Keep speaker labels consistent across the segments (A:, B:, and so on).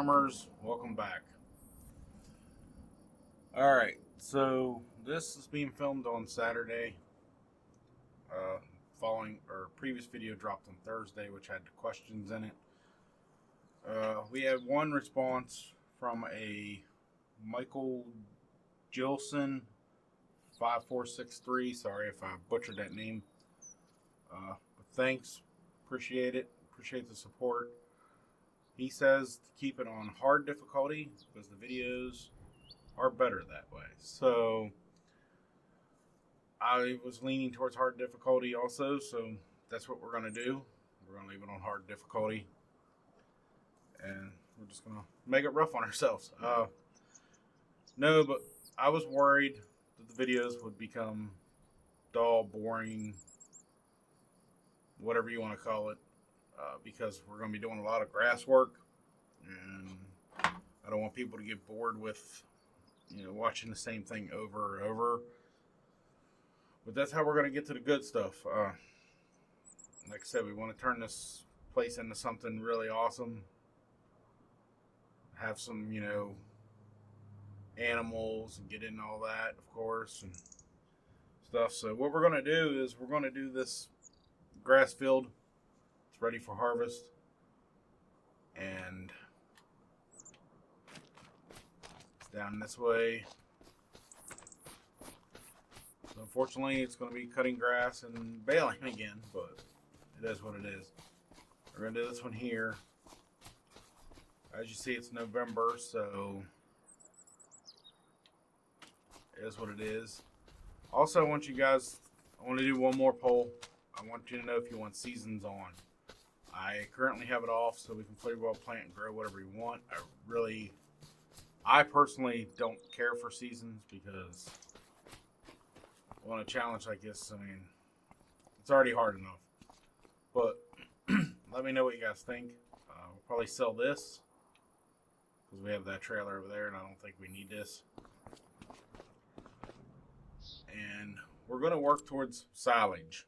A: farmers, welcome back. Alright, so this is being filmed on Saturday. Following our previous video dropped on Thursday, which had questions in it. We had one response from a Michael Gilson 5463. Sorry if I butchered that name. But thanks, appreciate it, appreciate the support. He says to keep it on hard difficulty because the videos are better that way. So I was leaning towards hard difficulty also, so that's what we're going to do. We're going to leave it on hard difficulty. And we're just going to make it rough on ourselves. No, but I was worried that the videos would become dull, boring, whatever you want to call it. Because we're going to be doing a lot of grass work, and I don't want people to get bored with, watching the same thing over and over. But that's how we're going to get to the good stuff. Like I said, we want to turn this place into something really awesome. Have some, animals and get into all that, of course, and stuff. So what we're going to do is we're going to do this grass field. Ready for harvest, and it's down this way. So unfortunately, it's going to be cutting grass and baling again, but it is what it is. We're going to do this one here. As you see, it's November, so it is what it is. Also, I want to do one more poll. I want you to know if you want seasons on. I currently have it off so we can pretty well plant and grow whatever you want. I personally don't care for seasons because on a challenge like this, it's already hard enough. But let me know what you guys think. We'll probably sell this because we have that trailer over there and I don't think we need this. And we're going to work towards silage.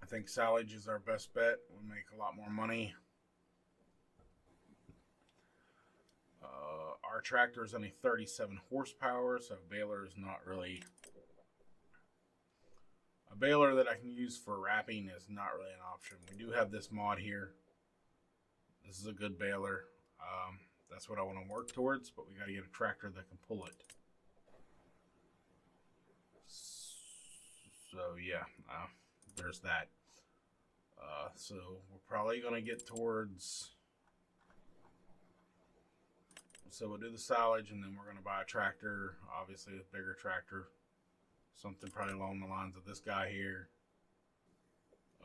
A: I think silage is our best bet. We'll make a lot more money. Our tractor is only 37 horsepower, so a baler is not really... A baler that I can use for wrapping is not really an option. We do have this mod here. This is a good baler. That's what I want to work towards, but we got to get a tractor that can pull it. So yeah, there's that. So we're probably going to get towards... So we'll do the silage, and then we're going to buy a tractor, obviously a bigger tractor. Something probably along the lines of this guy here.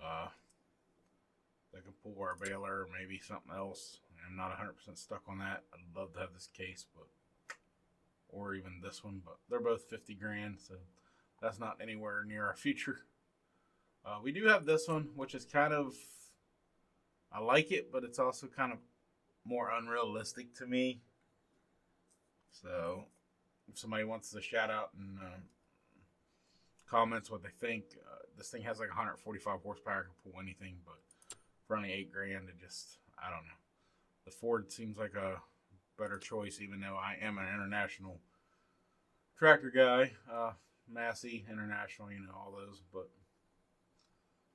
A: That can pull our baler, or maybe something else. I'm not 100% stuck on that. I'd love to have this case, or even this one, but they're both 50 grand, so that's not anywhere near our future. We do have this one, which is kind of, I like it, but it's also kind of more unrealistic to me. So if somebody wants to shout out and comments what they think, this thing has like 145 horsepower, can pull anything, but for only 8 grand, I don't know. The Ford seems like a better choice, even though I am an international tractor guy. Massey, International, all those, but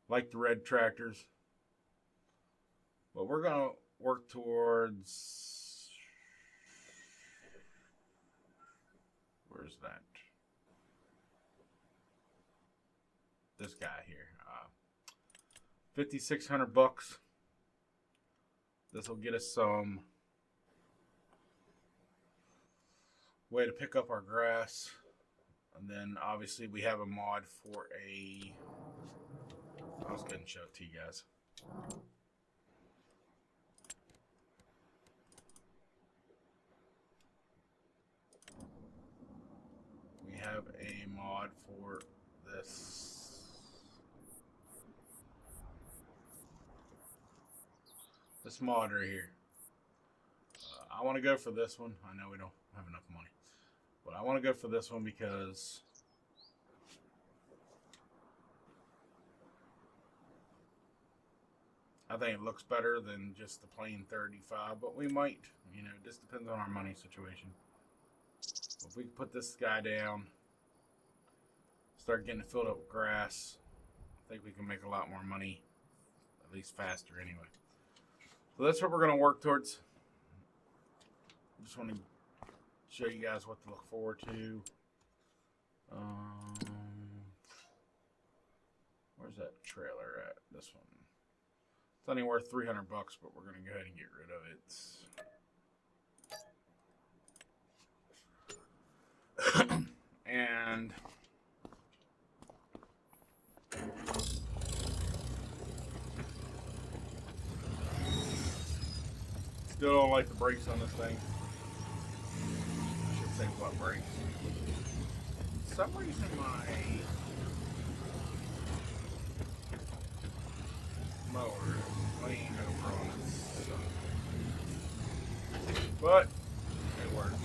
A: like the red tractors. But we're going to work towards... Where's that? This guy here. $5,600. This will get us some way to pick up our grass. And then obviously we have a mod for I was going to show it to you guys. We have a mod for this mod right here. I want to go for this one. I know we don't have enough money, but I want to go for this one because I think it looks better than just the plain 35, but we might, you know, it just depends on our money situation. If we can put this guy down, start getting it filled up with grass, I think we can make a lot more money, at least faster anyway. So that's what we're going to work towards. Just want to show you guys what to look forward to. Where's that trailer at? This one. It's only worth $300, but we're going to go ahead and get rid of it. And still don't like the brakes on this thing. I should say what brakes. For some reason my mower is laying over on its side. But it works.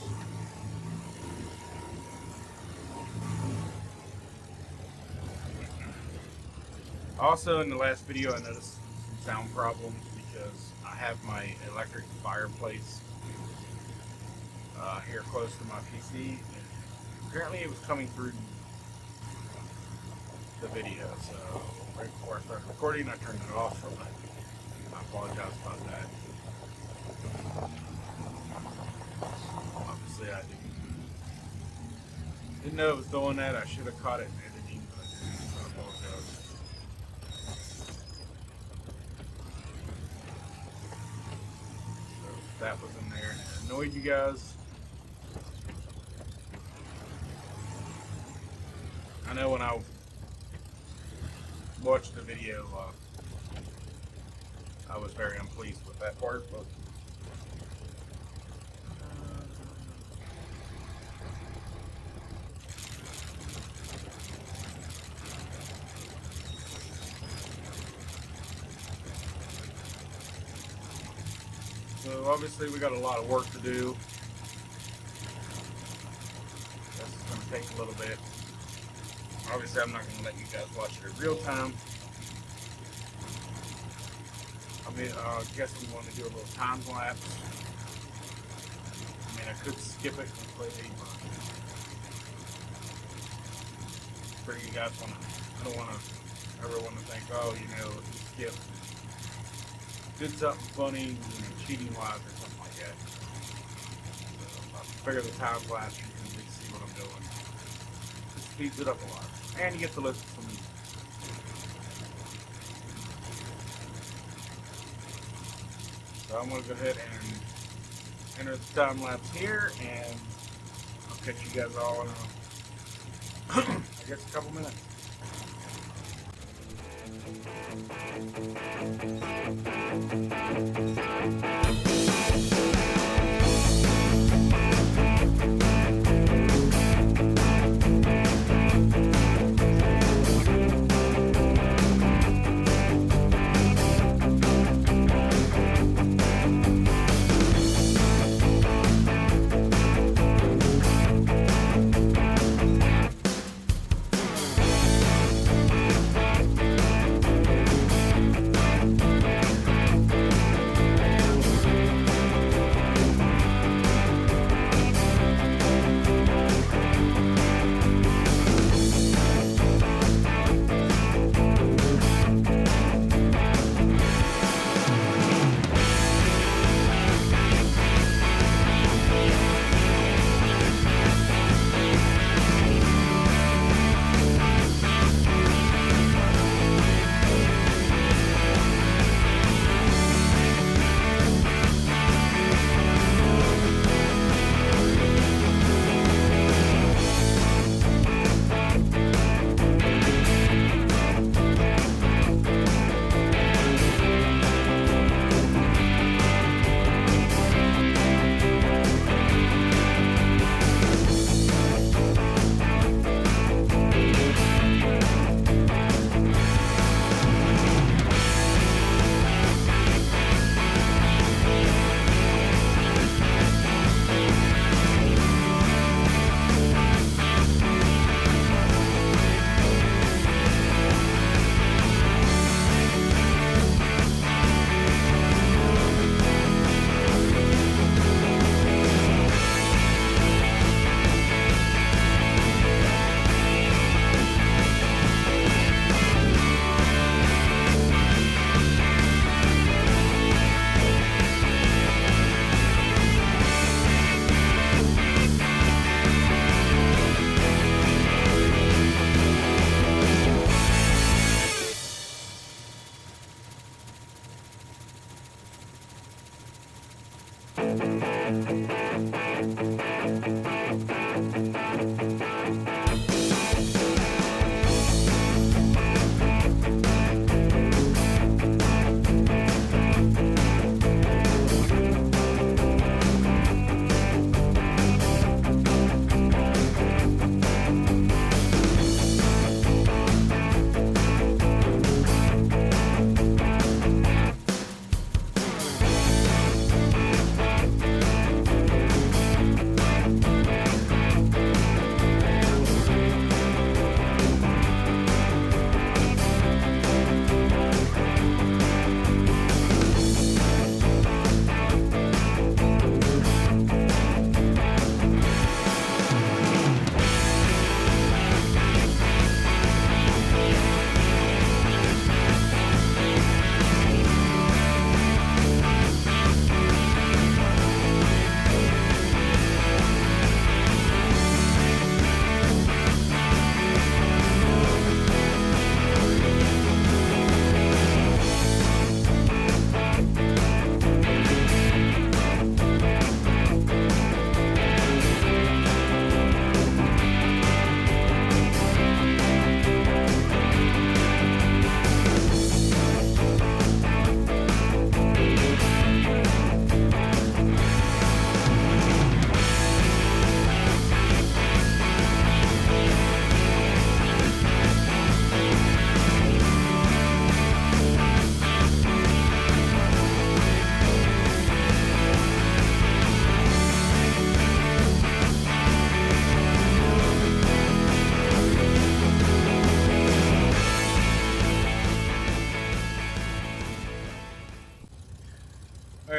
A: Also, in the last video, I noticed some sound problems because I have my electric fireplace here close to my PC. And apparently, it was coming through the video, so right before I started recording, I turned it off. So I apologize about that. Obviously, I didn't know it was doing that. I should have caught it in editing, but I didn't. So I apologize. So if that was in there and it annoyed you guys, I know when I watched the video, I was very unpleased with that part, but so obviously we got a lot of work to do. This is going to take a little bit. Obviously, I'm not going to let you guys watch it in real time. I mean, I guess we want to do a little time lapse. I mean, I could skip it completely, but for you guys, I don't want to ever want to think, oh, you know, he skipped, did something funny, you know, cheating wise or something like that. So I figure the time lapse, you can at least see what I'm doing. It speeds it up a lot. And you get to listen to me. So I'm going to go ahead and enter the time lapse here, and I'll catch you guys all in I guess a couple minutes.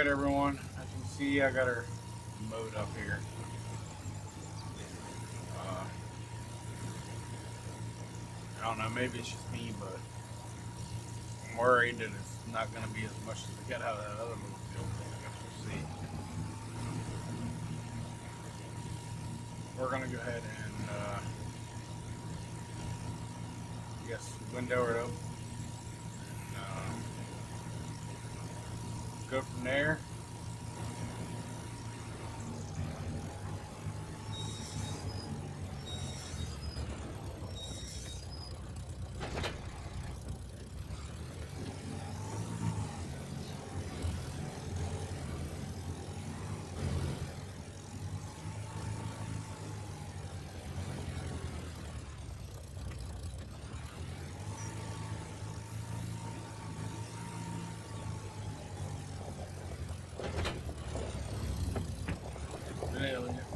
A: Alright everyone, as you can see I got her mowed up here. I don't know, maybe it's just me, but I'm worried that it's not going to be as much as we got out of that other little field. I guess we'll see. We're going to go ahead and I guess window it up. Go from there.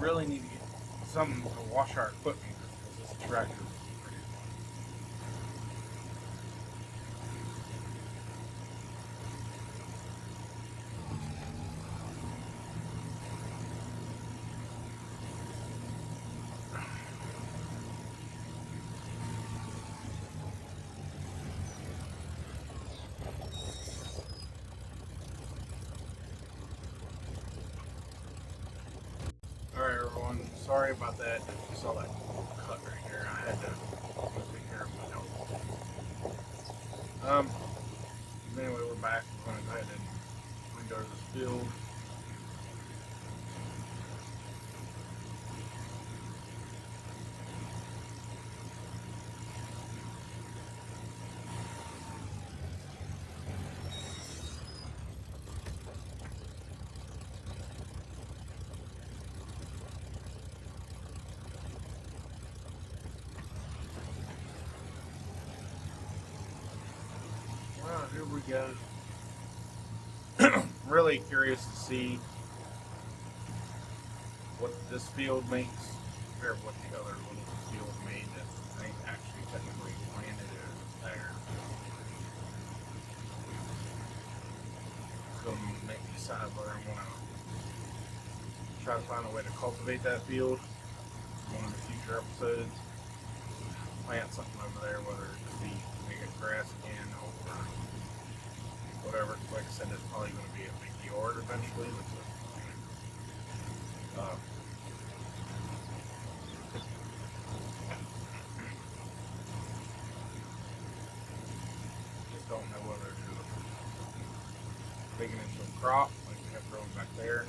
A: Really need to get something to wash our equipment because this tractor is pretty Alright everyone, sorry about that. You saw that cut right there. I had to take care of my health. Anyway, we're back. We're going to go ahead and window this field. Well, here we go. Really curious to see what this field makes compared to what the other little field made that I actually technically planted it there. It's going to make me decide whether I'm going to try to find a way to cultivate that field in one of the future episodes. Plant something over there, whether it be make it grass again or whatever. Like I said, it's probably going to be a big yard eventually. Just don't know whether to make it into a crop like we have growing back there,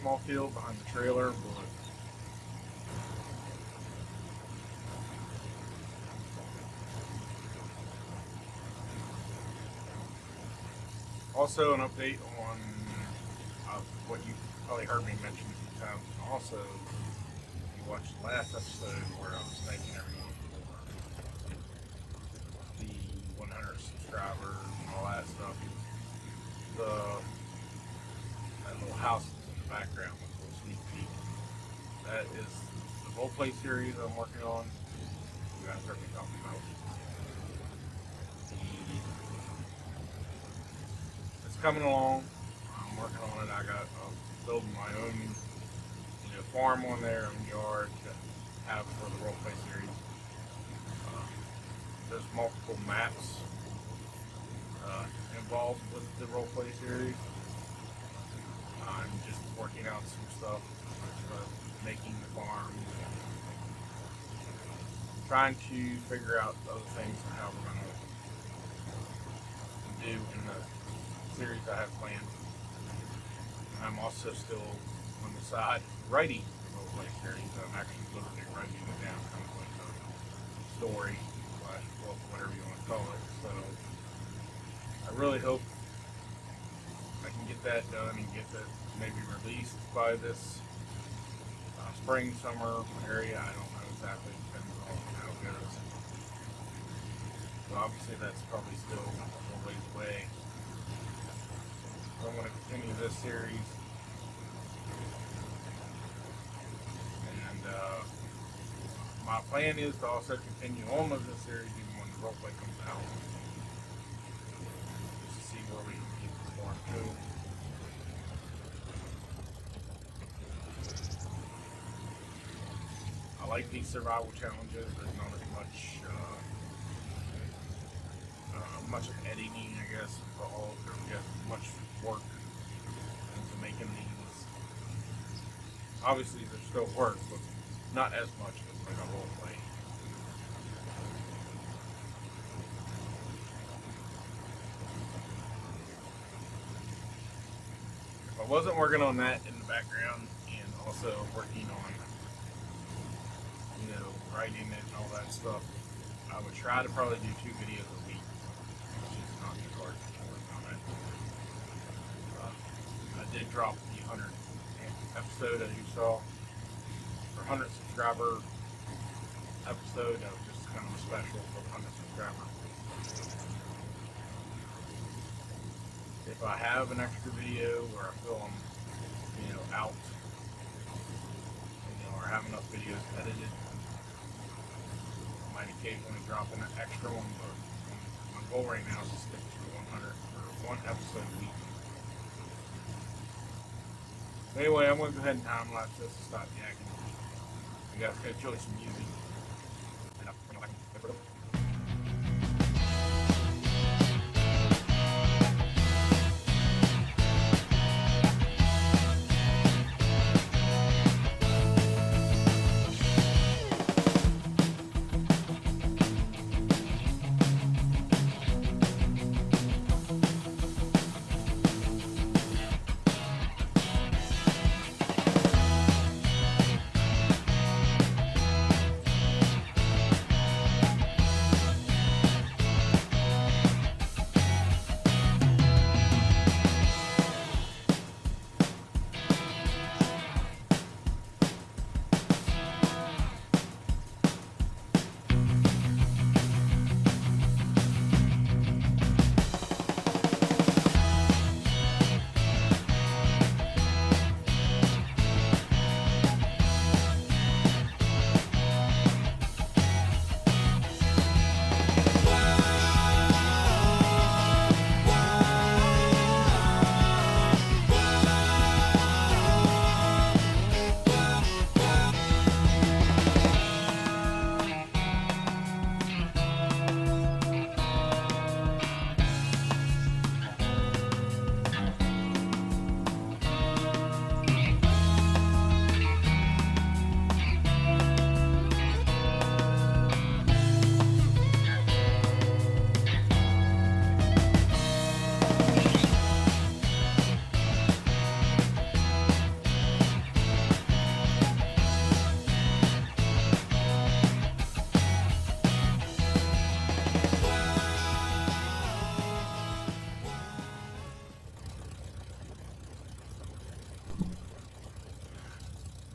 A: small field behind the trailer, but also an update on what you probably heard me mention a few times. Also, if you watched the last episode where I was thanking everyone for the 100 subscribers and all that stuff, that little house that's in the background with a little sneak peek. That is the roleplay series I'm working on. You guys heard me talking about. It's coming along. I'm working on it. I got building my own, farm on there, own yard to have for the roleplay series. There's multiple maps involved with the roleplay series. I'm just working out some stuff for making the farm, trying to figure out other things and how we're going to do in the series I have planned. I'm also still on the side writing the roleplay series. I'm actually literally writing it down, kind of like a story / book, whatever you want to call it. So I really hope I can get that done and get that maybe released by this spring, summer area. I don't know exactly. Depends on how it goes. So obviously that's probably still a ways away. So I'm going to continue this series. And my plan is to also continue on with this series even when the roleplay comes out. Just to see where we can get this farm to. I like these survival challenges. There's not as much of editing, I guess, involved. There's much work into making these. Obviously, there's still work, but not as much as like a roleplay. If I wasn't working on that in the background and also working on writing it and all that stuff, I would try to probably do 2 videos a week, which is not too hard to work on it. I did drop the 100th episode, as you saw, for 100 subscriber episode. That was just kind of a special for the 100 subscribers. If I have an extra video where I feel I'm, out, or have enough videos edited, might occasionally drop in an extra one, but my goal right now is to stick to 100 or 1 episode a week. Anyway, I'm going to go ahead and time lapse this to stop yakking. You guys can enjoy some music.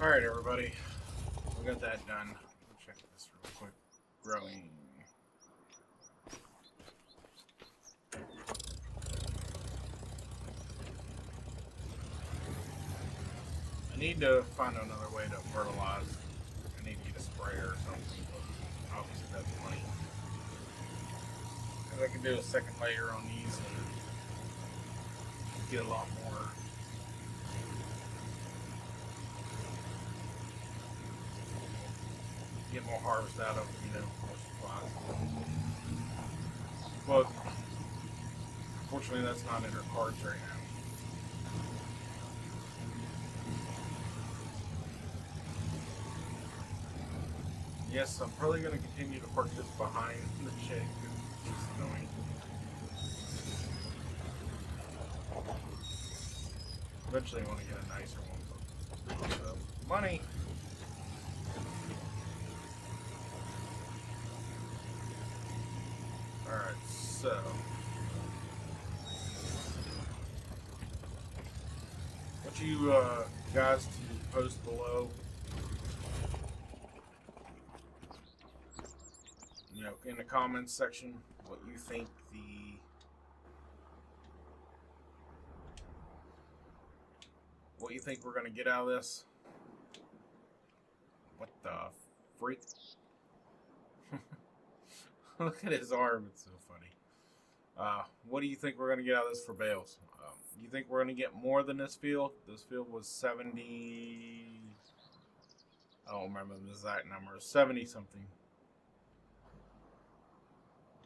A: Alright, everybody. We got that done. Let's check this real quick. Growing. I need to find another way to fertilize. I need to get a sprayer or something. But obviously, that's money. And I can do a second layer on these and get a lot more. Get more harvest out of, more supplies. But unfortunately, that's not in our cards right now. Yes, I'm probably going to continue to park this behind the shed because it's annoying. Eventually, I want to get a nicer one. So, money. Alright, so. I want you guys to post below. In the comments section, what you think we're gonna get out of this. What the freak? Look at his arm, it's so funny. What do you think we're gonna get out of this for bales? You think we're gonna get more than this field? This field was 70. I don't remember the exact number. 70 something.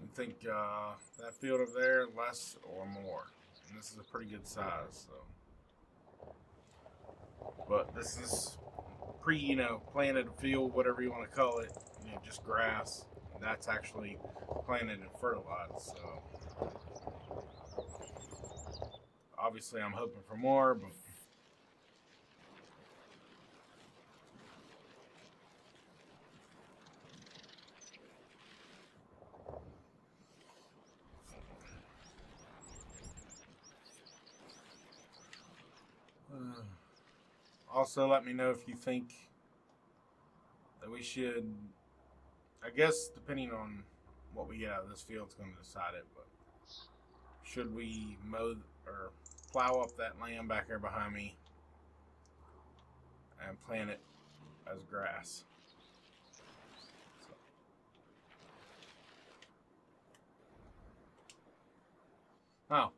A: You think that field over there less or more? And this is a pretty good size, so. But this is planted field, whatever you want to call it. Just grass. That's actually planted and fertilized. So obviously, I'm hoping for more, but. Also, let me know if you think that we should, I guess, depending on what we get out of this field, it's going to decide it, but should we mow or plow up that land back there behind me and plant it as grass? Oh,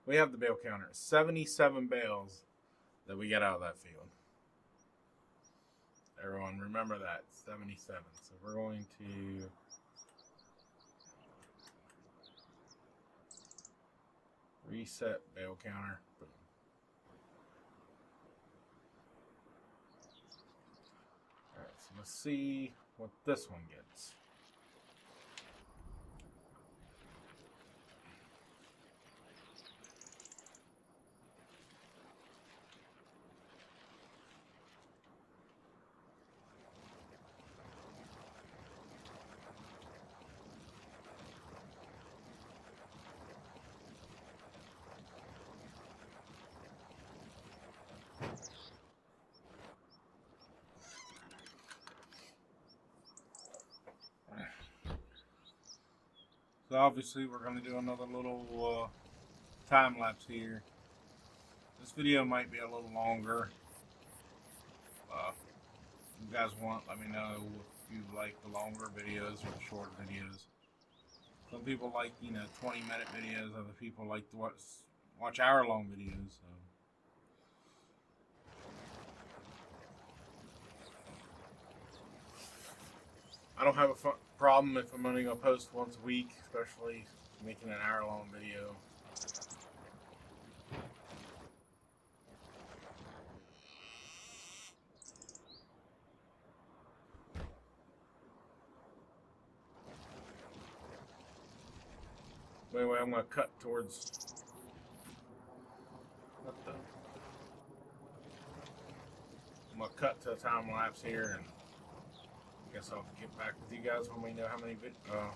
A: we have the bale counter. 77 bales that we get out of that field. Everyone, remember that. 77. So we're going to reset bale counter. Boom. Alright, so let's see what this one gets. So obviously we're going to do another little time lapse here. This video might be a little longer. If you guys want, let me know if you like the longer videos or the short videos. Some people like 20-minute videos. Other people like to watch hour-long videos. So. I don't have a problem if I'm only going to post once a week, especially making an hour-long video. But anyway, I'm going to cut towards... I'm going to cut to a time lapse here, and I guess I'll get back with you guys when we know how many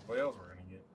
A: whales we're going to get.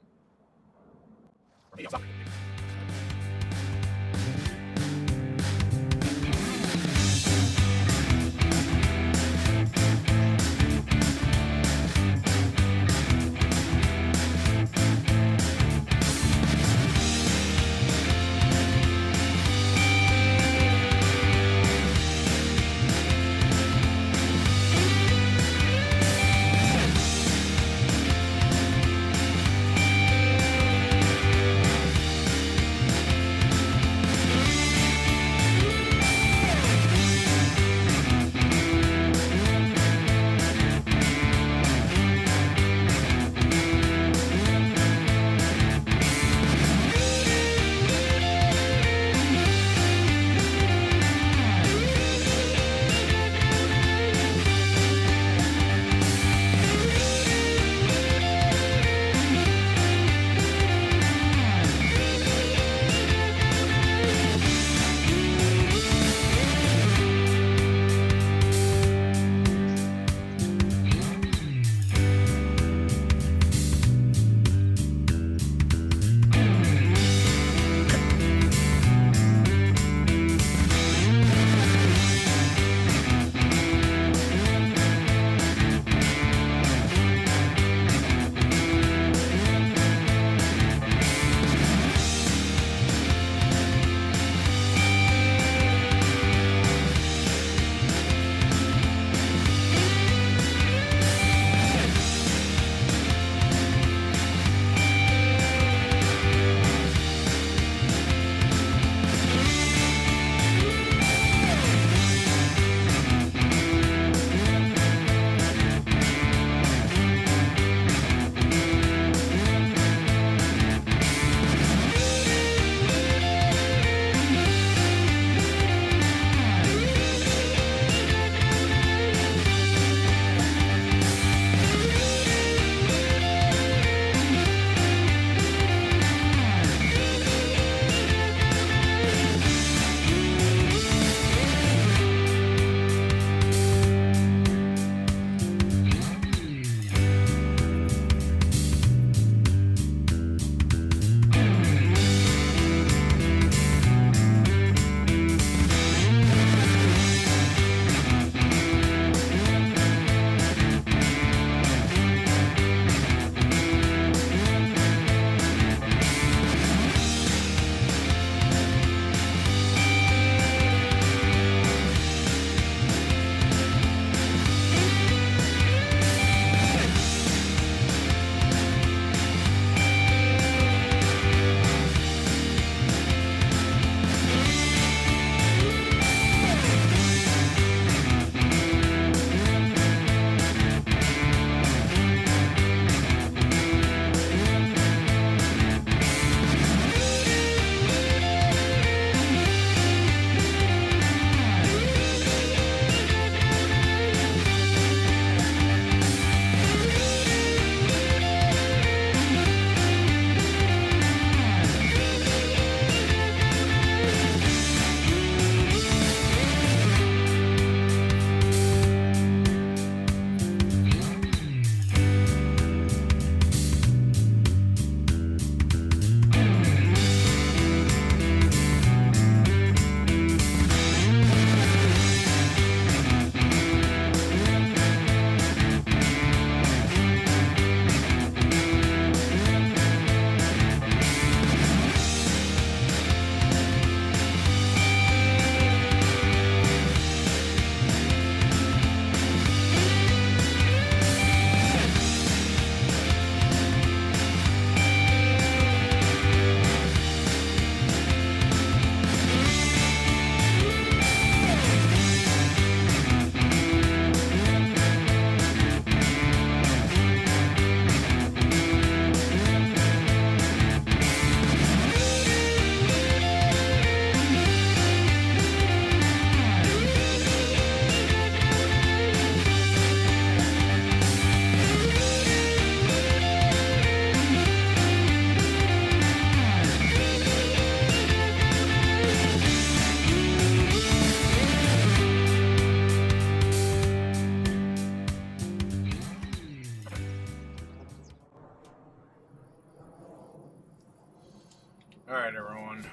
A: Alright, everyone.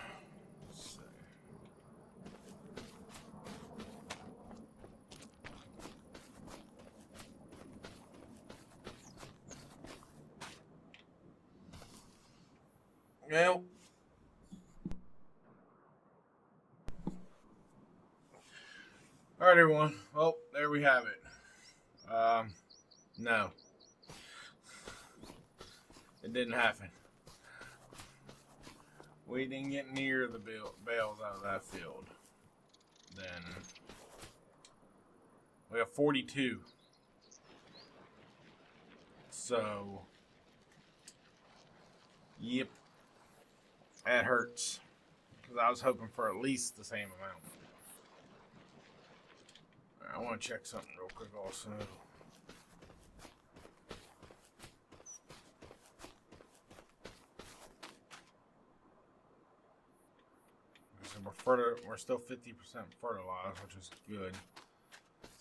A: Let's see. Well, alright, everyone. Well, there we have it. No, it didn't happen. We didn't get near the bales out of that field. Then we have 42. So, yep, that hurts. Because I was hoping for at least the same amount. I want to check something real quick also. So we're still 50% fertilized, which is good.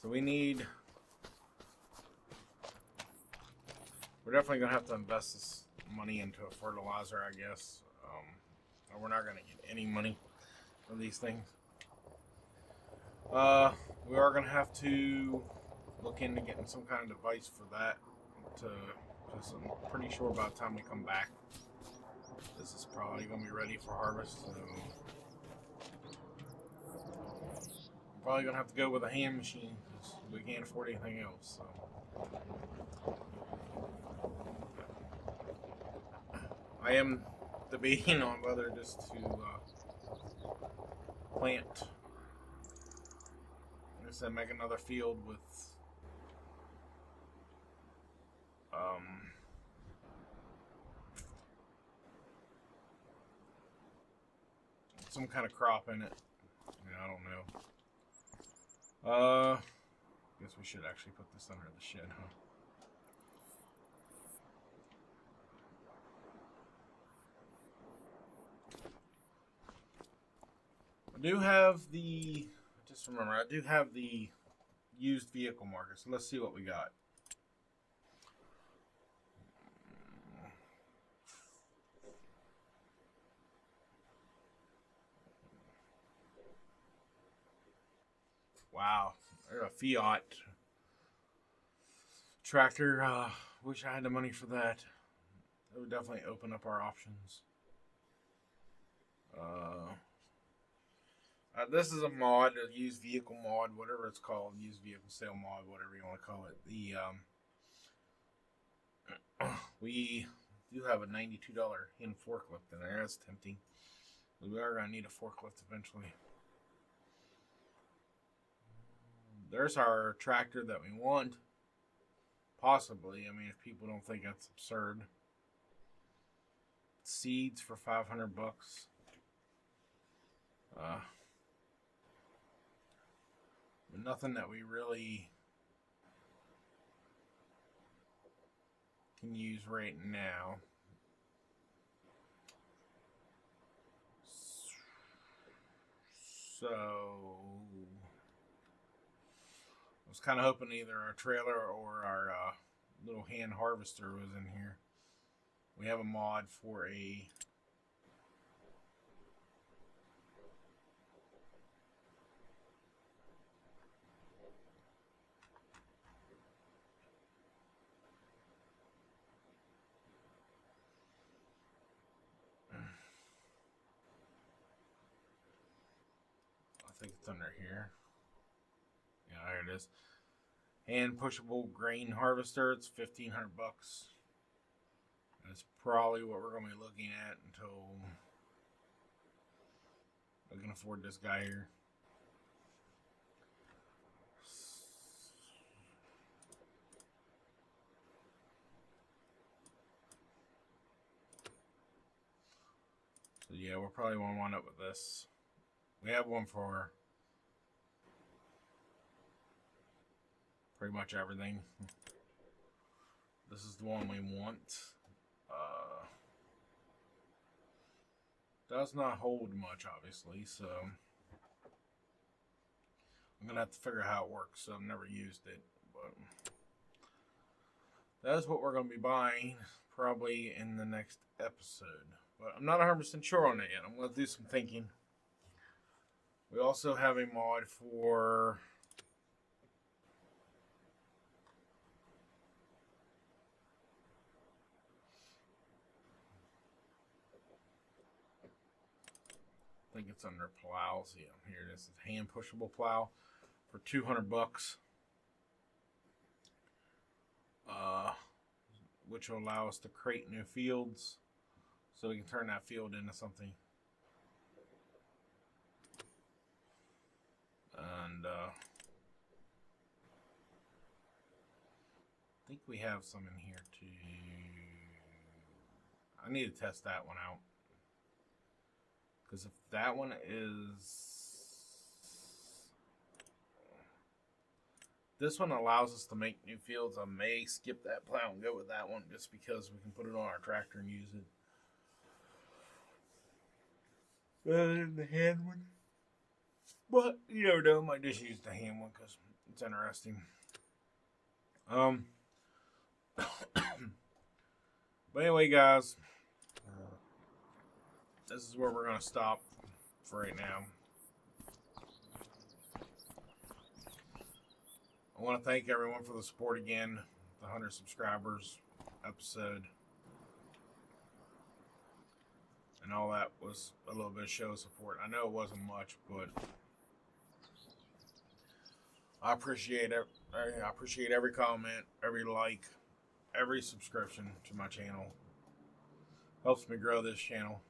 A: So we're definitely going to have to invest this money into a fertilizer, I guess. Or we're not going to get any money for these things. We are going to have to look into getting some kind of device for that. Because I'm pretty sure by the time we come back, this is probably going to be ready for harvest. So we're probably going to have to go with a hand machine because we can't afford anything else. So I am debating on whether just to plant, like I said, make another field with some kind of crop in it. I don't know. Guess we should actually put this under the shed, huh? I do have the, just remember, I do have the used vehicle marker, so let's see what we got. Wow, there's a Fiat tractor. Wish I had the money for that. It would definitely open up our options. This is a mod, a used vehicle mod, whatever it's called, used vehicle sale mod, whatever you want to call it. We do have a $92 hand forklift in there. That's tempting. We are going to need a forklift eventually. There's our tractor that we want. Possibly. I mean, if people don't think that's absurd. Seeds for $500. But nothing that we really can use right now. So I was kind of hoping either our trailer or our little hand harvester was in here. We have a mod for a I think it's under here. Yeah, there it is. Hand pushable grain harvester. It's $1,500. That's probably what we're going to be looking at until we can afford this guy here. So yeah, we'll probably want to wind up with this. We have one for pretty much everything. This is the one we want. Does not hold much, obviously, so I'm gonna have to figure out how it works. So I've never used it, but that's what we're gonna be buying probably in the next episode. but I'm not 100% sure on it yet. I'm going to do some thinking. We also have a mod for I think it's under plows. Yeah, here it is. It's a hand pushable plow for $200. Which will allow us to create new fields, so we can turn that field into something. And I think we have some in here too. I need to test that one out, because if that one is, this one allows us to make new fields, I may skip that plow and go with that one just because we can put it on our tractor and use it rather than the hand one. But you never know, I might just use the hand one because it's interesting. But anyway, guys, this is where we're going to stop for right now. I want to thank everyone for the support again. The 100 subscribers episode and all that was a little bit of show support. I know it wasn't much, but I appreciate it. I appreciate every comment, every like, every subscription to my channel. Helps me grow this channel.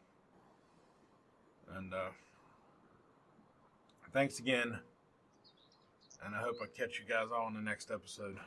A: And thanks again. And I hope I catch you guys all in the next episode.